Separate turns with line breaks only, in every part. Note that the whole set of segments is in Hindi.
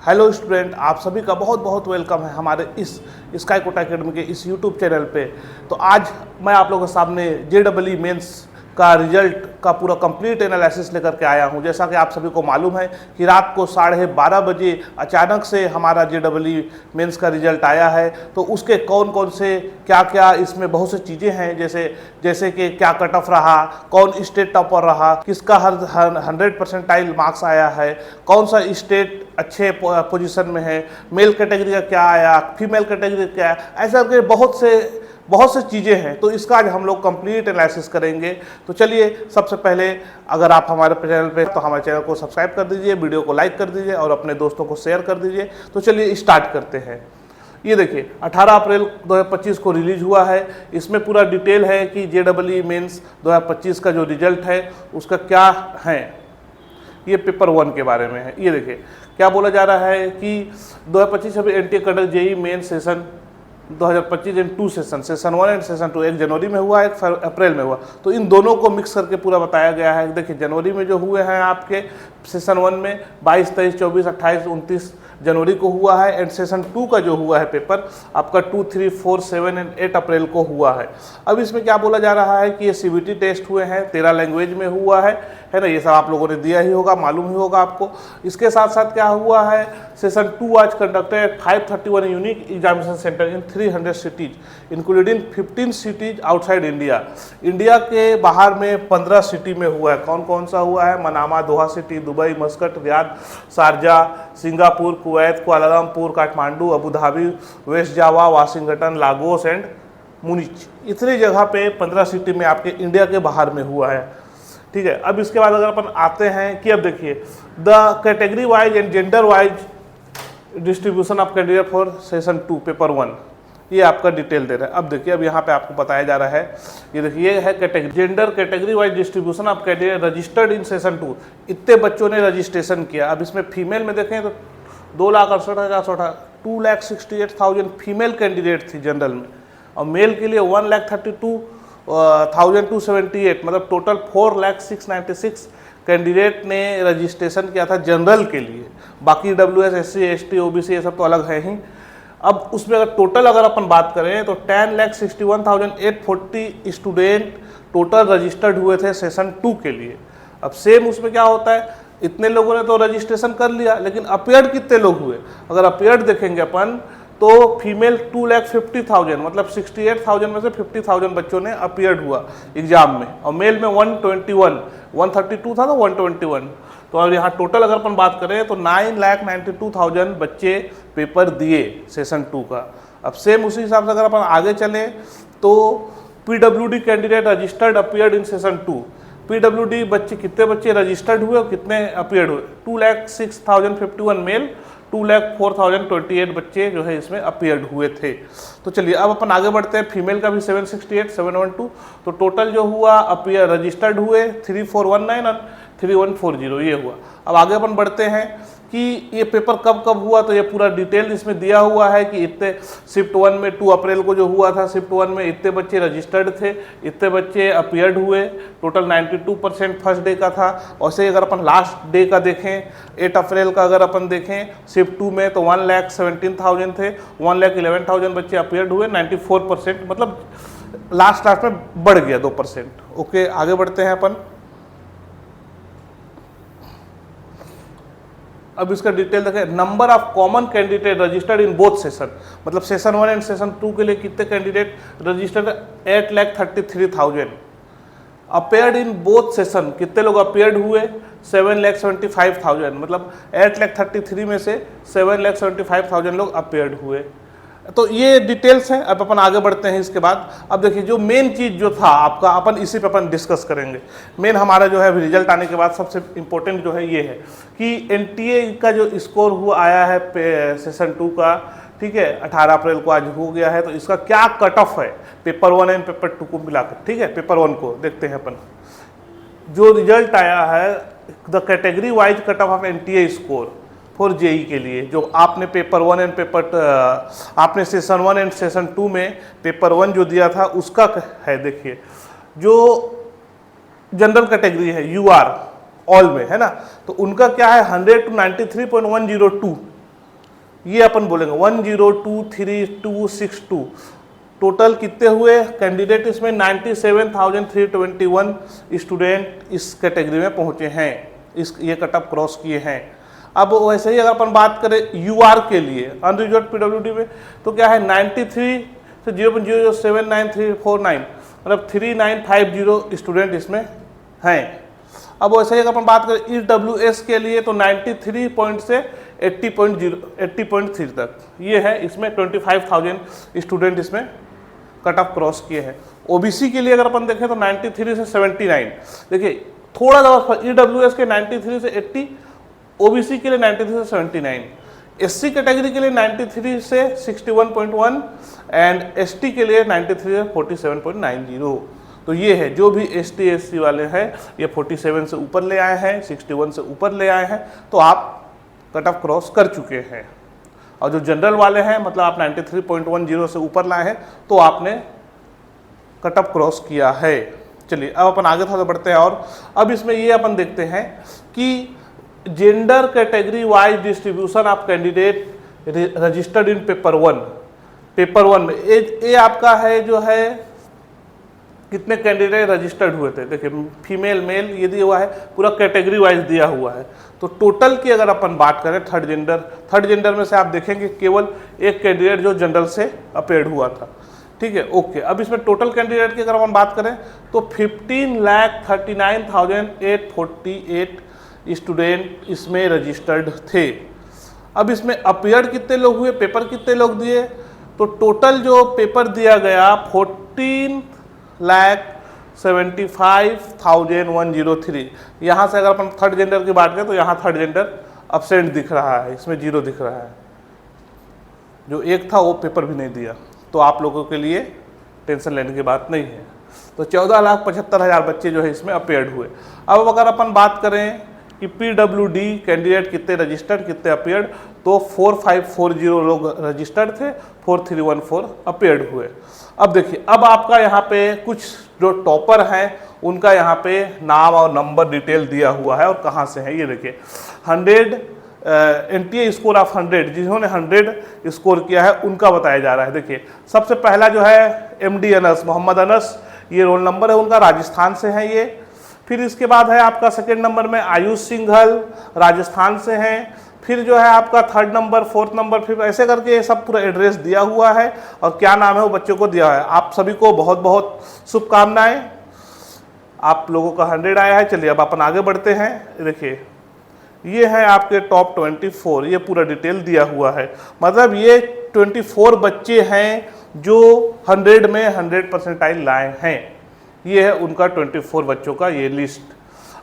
हेलो स्टूडेंट, आप सभी का बहुत बहुत वेलकम है हमारे इस स्काई कोटा एकेडमी के इस यूट्यूब चैनल पे। तो आज मैं आप लोगों के सामने JEE मेंस का रिजल्ट का पूरा कंप्लीट एनालिसिस लेकर के आया हूं। जैसा कि आप सभी को मालूम है कि रात को 12:30 बजे अचानक से हमारा JEE मेंस का रिजल्ट आया है। तो उसके कौन कौन से क्या क्या इसमें बहुत सी चीज़ें हैं, जैसे कि क्या कट ऑफ रहा, कौन स्टेट टॉपर रहा, किसका हर 100% मार्क्स आया है, कौन सा स्टेट अच्छे पोजीशन में है, मेल कैटेगरी का क्या आया, फीमेल कैटेगरी का क्या आया, ऐसा करके बहुत से चीज़ें हैं। तो इसका आज हम लोग कंप्लीट एनालिसिस करेंगे। तो चलिए, सबसे पहले अगर आप हमारे चैनल पे तो हमारे चैनल को सब्सक्राइब कर दीजिए, वीडियो को लाइक कर दीजिए और अपने दोस्तों को शेयर कर दीजिए। तो चलिए स्टार्ट करते हैं। ये देखिए 18 अप्रैल 2025 को रिलीज हुआ है। इसमें पूरा डिटेल है कि JEE मेंस 2025 का जो रिजल्ट है उसका क्या है। ये पेपर 1 के बारे में है। ये देखिए क्या बोला जा रहा है कि 2025 अभी NTA conduct JEE main session 2025 in 2 session 1 and session 2, एक जनवरी में हुआ, एक अप्रैल में हुआ। तो इन दोनों को मिक्स करके पूरा बताया गया है। देखिए जनवरी में जो हुए हैं आपके सेशन 1 में 22, 23, 24, 28, 29 जनवरी को हुआ है। एंड सेशन 2 का जो हुआ है पेपर आपका 2, 3, 4, 7 एंड 8 अप्रैल को हुआ है। अब इसमें क्या बोला जा रहा है कि ये CBT टेस्ट हुए हैं, 13 लैंग्वेज में हुआ है ना। ये सब आप लोगों ने दिया ही होगा, मालूम ही होगा आपको। इसके साथ साथ क्या हुआ है, सेशन 2 आज कंडक्टेड 531 यूनिक एग्जामिनेशन सेंटर इन 300 cities including 15 cities outside India. India के बाहर में 15 सिटी में हुआ है। कौन कौन सा हुआ है? Manama, Doha city, Dubai, Muscat, Riyadh, Sharjah, Singapore, Kuwait, Kuala Lumpur, Kathmandu, Abu Dhabi, West Java, Washington, Lagos and Munich. इतनी जगह पे 15 सिटी में आपके इंडिया के बाहर में हुआ है। ठीक है। अब इसके बाद अगर अपन आते हैं कि अब देखिए the category wise and gender wise distribution of candidate for session 2 paper 1, ये आपका डिटेल दे रहा है। अब देखिए अब यहाँ पे आपको बताया जा रहा है, ये देखिए ये है category gender category wise distribution of candidate registered in session 2। इतने बच्चों ने रजिस्ट्रेशन किया। अब इसमें फीमेल में देखें तो 2,68,418 2,68,000 फीमेल कैंडिडेट थी जनरल में, और मेल के लिए 1,32,278 मतलब टोटल 4,06,96 कैंडिडेट ने रजिस्ट्रेशन किया था जनरल के लिए। बाकी WS, SC, ST, OBC ये सब तो अलग है ही। अब उसमें अगर टोटल अगर अपन बात करें तो 10,61,840 स्टूडेंट टोटल रजिस्टर्ड हुए थे सेशन 2 के लिए। अब सेम उसमें क्या होता है, इतने लोगों ने तो रजिस्ट्रेशन कर लिया, लेकिन अपीयर्ड कितने लोग हुए? अगर अपीयर्ड देखेंगे अपन तो फीमेल 2,50,000 मतलब 68,000 में से 50,000 बच्चों ने अपीयर्ड हुआ एग्जाम में, और मेल में 132 था तो 121। तो अब यहाँ टोटल अगर अपन बात करें तो 9,92,000 बच्चे पेपर दिए सेशन 2 का। अब सेम उसी हिसाब से अगर अपन आगे चलें तो PWD candidate registered appeared in session 2। PWD बच्चे कितने बच्चे रजिस्टर्ड हुए और कितने अपीयर्ड हुए? 2,06,051 मेल, 2,04,028 बच्चे जो है इसमें अपीयर्ड हुए थे। तो चलिए अब अपन आगे बढ़ते हैं। फीमेल का भी 768, 712, तो टोटल जो हुआ अपीयर रजिस्टर्ड हुए 3,419 और 3,140 ये हुआ। अब आगे अपन बढ़ते हैं कि ये पेपर कब कब हुआ, तो ये पूरा डिटेल इसमें दिया हुआ है कि इतने शिफ्ट 1 में 2 अप्रैल को जो हुआ था शिफ्ट 1 में इतने बच्चे रजिस्टर्ड थे, इतने बच्चे अपीयर्ड हुए, टोटल 92% फर्स्ट डे का था। और से अगर अपन लास्ट डे का देखें 8 अप्रैल का अगर अपन देखें शिफ्ट 2 में तो 1,17,000 थे, 1,11,000 बच्चे अपीयर्ड हुए, 94% मतलब लास्ट में बढ़ गया 2%। ओके आगे बढ़ते हैं अपन। अब इसका डिटेल देखें। Number of common candidate registered in both session, मतलब सेशन 1 एंड सेशन 2 के लिए कितने candidate registered? 8,33,000। Appeared in both session कितने लोग अपीयर्ड हुए? 7,75,000 मतलब 8,33,000 में से 7,75,000 लोग अपीयर्ड हुए। तो ये डिटेल्स हैं। अब अपन आगे बढ़ते हैं इसके बाद। अब देखिए जो मेन चीज़ जो था आपका, अपन इसी पे अपन डिस्कस करेंगे। मेन हमारा जो है रिजल्ट आने के बाद सबसे इम्पोर्टेंट जो है ये है कि NTA का जो स्कोर हुआ आया है सेशन 2 का, ठीक है, 18 अप्रैल को आज हो गया है। तो इसका क्या कट ऑफ है पेपर 1 एंड पेपर 2 को मिलाकर? ठीक है, पेपर 1 को देखते हैं अपन। जो रिजल्ट आया है the category wise cut off NTA score for JEE के लिए, जो आपने पेपर 1 एंड आपने सेशन 1 एंड सेशन 2 में पेपर 1 जो दिया था उसका है। देखिए जो जनरल कैटेगरी है UR ऑल में है ना, तो उनका क्या है 100 to 93.102 ये अपन बोलेंगे 102362। टोटल कितने हुए कैंडिडेट इसमें 97,321 स्टूडेंट इस कैटेगरी में पहुंचे हैं, इस ये कट ऑफ क्रॉस किए हैं। अब वैसे ही अगर अपन बात करें यूआर के लिए अनरिजर्व पीडब्ल्यूडी में, तो क्या है 93 से 0.0079349 मतलब 3950 स्टूडेंट इसमें हैं। अब वैसे ही अगर अपन बात करें ईडब्ल्यूएस के लिए तो 93 पॉइंट से 80.3 तक ये है, इसमें 25,000 स्टूडेंट इसमें कट ऑफ क्रॉस किए हैं। ओबीसी के लिए अगर अपन देखें तो 93 से 79, देखिए थोड़ा सा ईडब्ल्यूएस के 93 से 80, ओबीसी के लिए 93 से 79, एससी कैटेगरी के लिए 93 से 61.1 एंड एसटी के लिए 93 से 47.90। तो ये है जो भी एसटी एससी वाले हैं ये 47 से ऊपर ले आए हैं, 61 से ऊपर ले आए हैं, तो आप कट ऑफ क्रॉस कर चुके हैं। और जो जनरल वाले हैं मतलब आप 93.10 से ऊपर लाए हैं तो आपने कट ऑफ क्रॉस किया है। चलिए अब अपन आगे थोड़ा बढ़ते हैं और अब इसमें ये अपन देखते हैं कि gender category wise distribution of candidate registered in paper 1। Paper 1 में ये आपका है जो है कितने कैंडिडेट रजिस्टर्ड हुए थे, देखिए फीमेल मेल ये दिया हुआ है, पूरा कैटेगरी वाइज दिया हुआ है। तो टोटल की अगर अपन बात करें थर्ड जेंडर में से आप देखेंगे केवल एक कैंडिडेट जो जनरल से अपेयर्ड हुआ था, ठीक है ओके। अब इसमें टोटल कैंडिडेट की अगर हम बात करें तो 15,39,848 स्टूडेंट इसमें रजिस्टर्ड थे। अब इसमें अपेयर्ड कितने लोग हुए, पेपर कितने लोग दिए, तो टोटल जो पेपर दिया गया 14,75,103। यहाँ से अगर अपन थर्ड जेंडर की बात करें तो यहाँ थर्ड जेंडर अब्सेंट दिख रहा है, इसमें 0 दिख रहा है, जो एक था वो पेपर भी नहीं दिया, तो आप लोगों के लिए टेंशन लेने की बात नहीं है। तो 14,75,000 बच्चे जो है इसमें अपेयर्ड हुए। अब अगर अपन बात करें कि पीडब्ल्यूडी कैंडिडेट कितने रजिस्टर्ड कितने अपेयर्ड, तो 4540 लोग रजिस्टर्ड थे, 4314 अपेयर्ड हुए। अब देखिए अब आपका यहाँ पे कुछ जो टॉपर हैं उनका यहाँ पे नाम और नंबर डिटेल दिया हुआ है और कहाँ से है ये देखिए। 100 एनटीए स्कोर ऑफ 100 जिन्होंने 100 स्कोर किया है उनका बताया जा रहा है। देखिए सबसे पहला जो है एमडी अनस, मोहम्मद अनस, ये रोल नंबर है उनका, राजस्थान से है ये। फिर इसके बाद है आपका सेकेंड नंबर में आयुष सिंघल, राजस्थान से हैं। फिर जो है आपका थर्ड नंबर, फोर्थ नंबर, फिर ऐसे करके ये सब पूरा एड्रेस दिया हुआ है और क्या नाम है वो बच्चों को दिया है। आप सभी को बहुत बहुत शुभकामनाएं, आप लोगों का 100 आया है। चलिए अब अपन आगे बढ़ते हैं। देखिए ये है आपके टॉप 24, ये पूरा डिटेल दिया हुआ है, मतलब ये 24 बच्चे हैं जो 100 में 100 परसेंटाइल लाए हैं। ये है उनका 24 बच्चों का ये लिस्ट।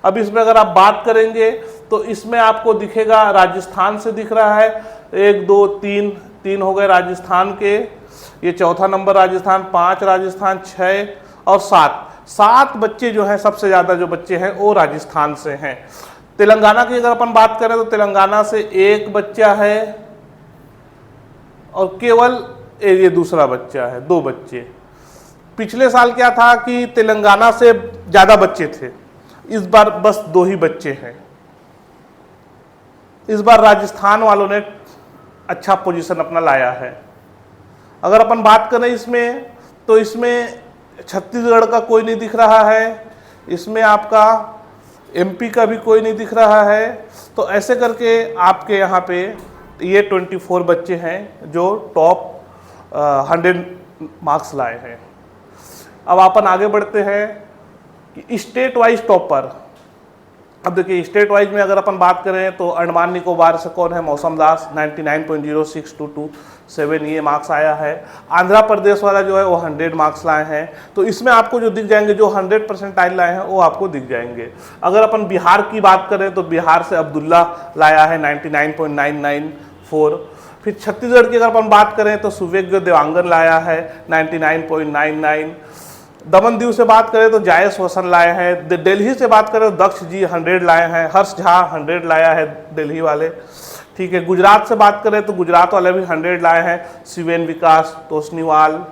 अब इसमें अगर आप बात करेंगे तो इसमें आपको दिखेगा राजस्थान से दिख रहा है 1 2 3 हो गए राजस्थान के, ये चौथा नंबर राजस्थान, 5 राजस्थान, 6 और 7 बच्चे जो हैं सबसे ज़्यादा जो बच्चे हैं वो राजस्थान से हैं। तेलंगाना की अगर अपन बात करें तो तेलंगाना से 1 बच्चा है और केवल ये दूसरा बच्चा है, 2 बच्चे। पिछले साल क्या था कि तेलंगाना से ज़्यादा बच्चे थे, इस बार बस 2 ही बच्चे हैं। इस बार राजस्थान वालों ने अच्छा पोजीशन अपना लाया है। अगर अपन बात करें इसमें तो इसमें छत्तीसगढ़ का कोई नहीं दिख रहा है, इसमें आपका एमपी का भी कोई नहीं दिख रहा है। तो ऐसे करके आपके यहाँ पे ये 24 बच्चे हैं जो टॉप 100 मार्क्स लाए हैं। अब अपन आगे बढ़ते हैं कि स्टेट वाइज टॉपर। अब देखिए स्टेट वाइज में अगर अपन बात करें तो अंडमान निकोबार से कौन है, मौसम दास 99.06227 ये मार्क्स आया है। आंध्र प्रदेश वाला जो है वो 100 मार्क्स लाए हैं। तो इसमें आपको जो दिख जाएंगे जो 100 परसेंटाइल लाए हैं वो आपको दिख जाएंगे। अगर अपन बिहार की बात करें तो बिहार से अब्दुल्ला लाया है 99.994। फिर छत्तीसगढ़ की अगर अपन बात करें तो सुवेग्य देवांगन लाया है 99.99। दमन दीव से बात करें तो जायस वसन लाए हैं। दिल्ली से बात करें तो दक्ष जी 100 लाए हैं। हर्ष झा 100 लाया है दिल्ली वाले, ठीक है। गुजरात से बात करें तो गुजरात वाले भी 100 लाए हैं, शिवेन विकास तोसनीवाल।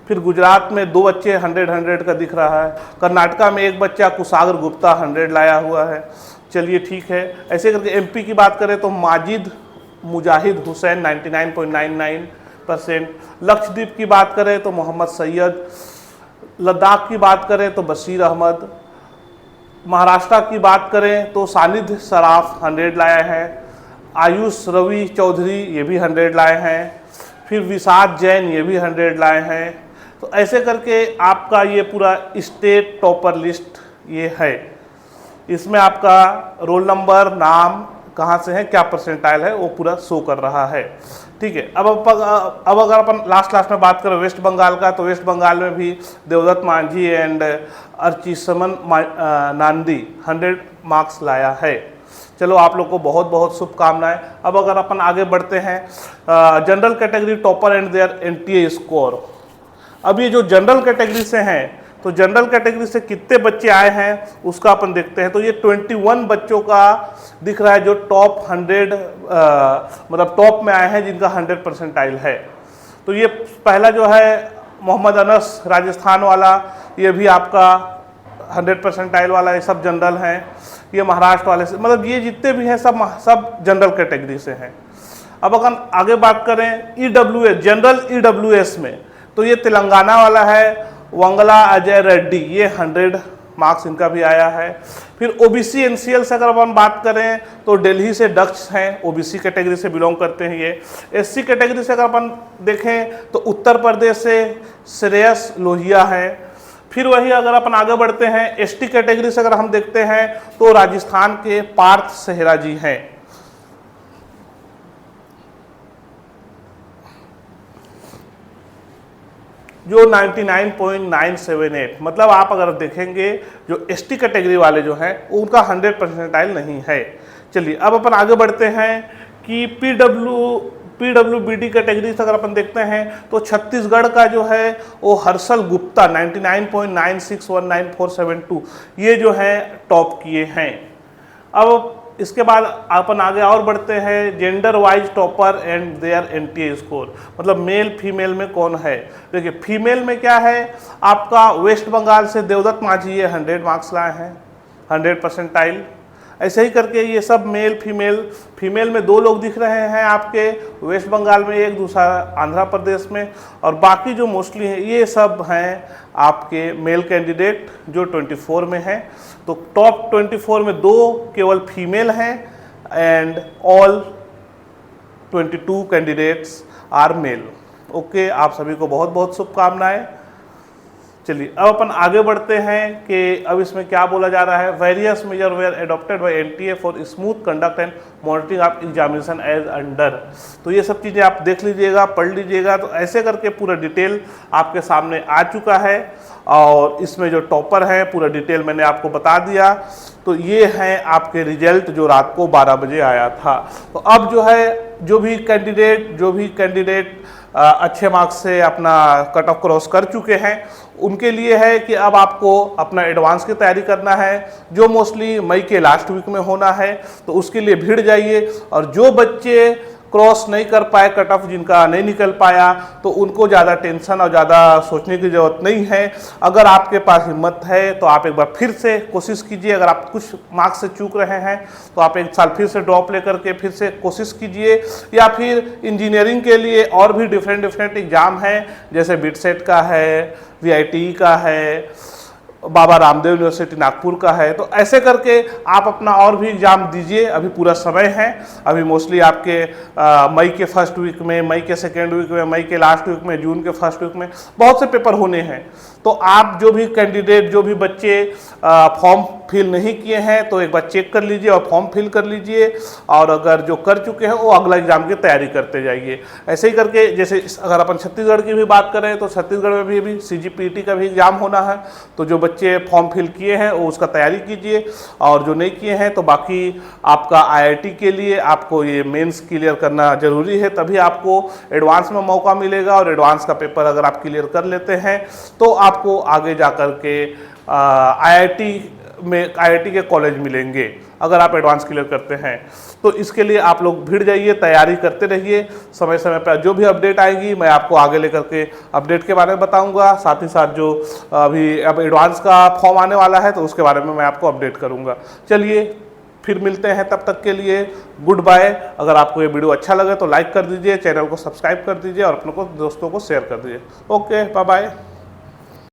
फिर गुजरात में 2 बच्चे 100 का दिख रहा है। कर्नाटका में 1 बच्चा कुसागर गुप्ता 100 लाया हुआ है। चलिए ठीक है। ऐसे करके एमपी की बात करें तो माजिद मुजाहिद हुसैन 99.99%। लक्षद्वीप की बात करें तो मोहम्मद सैयद, लद्दाख की बात करें तो बशीर अहमद, महाराष्ट्र की बात करें तो सानिध्य सराफ 100 लाए हैं, आयुष रवि चौधरी ये भी 100 लाए हैं, फिर विशाद जैन ये भी 100 लाए हैं। तो ऐसे करके आपका ये पूरा स्टेट टॉपर लिस्ट ये है। इसमें आपका रोल नंबर, नाम, कहाँ से है, क्या परसेंटाइल है, वो पूरा शो कर रहा है। ठीक है। अब अगर अपन लास्ट में बात करें वेस्ट बंगाल का, तो वेस्ट बंगाल में भी देवदत्त मांझी एंड अर्चिसमन नांदी 100 मार्क्स लाया है। चलो आप लोग को बहुत बहुत शुभकामनाएं। अब अगर अपन आगे बढ़ते हैं, general category topper and their NTA score. अब ये जो जनरल कैटेगरी से हैं, तो जनरल कैटेगरी से कितने बच्चे आए हैं उसका अपन देखते हैं। तो ये 21 बच्चों का दिख रहा है जो टॉप 100 मतलब टॉप में आए हैं, जिनका 100 परसेंटाइल है। तो ये पहला जो है मोहम्मद अनस राजस्थान वाला, ये भी आपका 100 परसेंटाइल वाला, ये सब जनरल हैं। ये महाराष्ट्र वाले से, मतलब ये जितने भी हैं सब जनरल कैटेगरी से हैं। अब अगर आगे बात करें ईडब्ल्यूएस, जनरल ईडब्ल्यूएस में, तो ये तेलंगाना वाला है वंगला अजय रेड्डी, ये 100 मार्क्स इनका भी आया है। फिर ओबीसी एनसीएल से अगर अपन बात करें तो दिल्ली से डक्स हैं, ओबीसी कैटेगरी से बिलोंग करते हैं ये। एससी कैटेगरी से अगर अपन देखें तो उत्तर प्रदेश से श्रेयस लोहिया है। फिर वही अगर अपन आगे बढ़ते हैं एसटी कैटेगरी से अगर हम देखते हैं तो राजस्थान के पार्थ सेहरा जी हैं। जो 99.978, मतलब आप अगर देखेंगे जो एसटी कैटेगरी वाले जो हैं उनका 100 परसेंटाइल नहीं है। चलिए अब अपन आगे बढ़ते हैं कि पीडब्ल्यूबीडी कैटेगरी से अगर अपन देखते हैं तो छत्तीसगढ़ का जो है वो हर्षल गुप्ता 99.961947 ये जो है टॉप किए हैं। अब इसके बाद अपन आगे और बढ़ते हैं gender wise topper and their NTA score, मतलब मेल फीमेल में कौन है। देखिए फीमेल में क्या है, आपका वेस्ट बंगाल से देवदत्त मांझी ये 100 मार्क्स लाए हैं, 100 परसेंटाइल। ऐसे ही करके ये सब मेल फीमेल में 2 लोग दिख रहे हैं आपके, वेस्ट बंगाल में एक, दूसरा आंध्र प्रदेश में, और बाकी जो मोस्टली हैं ये सब हैं आपके मेल कैंडिडेट जो 24 में हैं। तो टॉप 24 में 2 केवल फीमेल हैं and all 22 candidates are male. Okay, आप सभी को बहुत बहुत शुभकामनाएं। चलिए अब अपन आगे बढ़ते हैं कि अब इसमें क्या बोला जा रहा है। Various measure were adopted by NTA for smooth conduct and monitoring of examination as under. तो ये सब चीज़ें आप देख लीजिएगा, पढ़ लीजिएगा। तो ऐसे करके पूरा डिटेल आपके सामने आ चुका है और इसमें जो टॉपर है पूरा डिटेल मैंने आपको बता दिया। तो ये हैं आपके रिजल्ट जो रात को 12 बजे आया था। तो अब जो है जो भी कैंडिडेट अच्छे मार्क्स से अपना कट ऑफ क्रॉस कर चुके हैं उनके लिए है कि अब आपको अपना एडवांस की तैयारी करना है, जो मोस्टली मई के लास्ट वीक में होना है। तो उसके लिए भिड़ जाइए, और जो बच्चे क्रॉस नहीं कर पाए, कट ऑफ जिनका नहीं निकल पाया, तो उनको ज़्यादा टेंशन और ज़्यादा सोचने की ज़रूरत नहीं है। अगर आपके पास हिम्मत है तो आप एक बार फिर से कोशिश कीजिए। अगर आप कुछ मार्क्स से चूक रहे हैं तो आप एक साल फिर से ड्रॉप लेकर के फिर से कोशिश कीजिए, या फिर इंजीनियरिंग के लिए और भी डिफरेंट एग्ज़ाम हैं, जैसे बिटसेट का है, वीआईटी का है, बाबा रामदेव यूनिवर्सिटी नागपुर का है। तो ऐसे करके आप अपना और भी एग्ज़ाम दीजिए, अभी पूरा समय है। अभी मोस्टली आपके मई के फर्स्ट वीक में, मई के सेकेंड वीक में, मई के लास्ट वीक में, जून के फर्स्ट वीक में बहुत से पेपर होने हैं। तो आप जो भी कैंडिडेट, जो भी बच्चे फॉर्म फिल नहीं किए हैं तो एक बार चेक कर लीजिए और फॉर्म फिल कर लीजिए, और अगर जो कर चुके हैं वो अगला एग्जाम की तैयारी करते जाइए। ऐसे ही करके, जैसे अगर अपन छत्तीसगढ़ की भी बात करें तो छत्तीसगढ़ में भी सीजीपीटी का भी एग्जाम होना है। तो जो बच्चे फॉर्म फिल किए हैं वो उसका तैयारी कीजिए, और जो नहीं किए हैं तो बाकी आपका आईआईटी के लिए आपको ये मेंस क्लियर करना ज़रूरी है, तभी आपको एडवांस में मौका मिलेगा। और एडवांस का पेपर अगर आप क्लियर कर लेते हैं तो आपको आगे जा कर के आईआईटी के कॉलेज मिलेंगे अगर आप एडवांस क्लियर करते हैं। तो इसके लिए आप लोग भिड़ जाइए, तैयारी करते रहिए। समय समय पर जो भी अपडेट आएगी मैं आपको आगे लेकर के अपडेट के बारे में बताऊंगा। साथ ही साथ जो अब एडवांस का फॉर्म आने वाला है तो उसके बारे में मैं आपको अपडेट करूंगा। चलिए फिर मिलते हैं, तब तक के लिए गुड बाय। अगर आपको ये वीडियो अच्छा लगे तो लाइक कर दीजिए, चैनल को सब्सक्राइब कर दीजिए और अपने को दोस्तों को शेयर कर दीजिए। Okay, bye bye.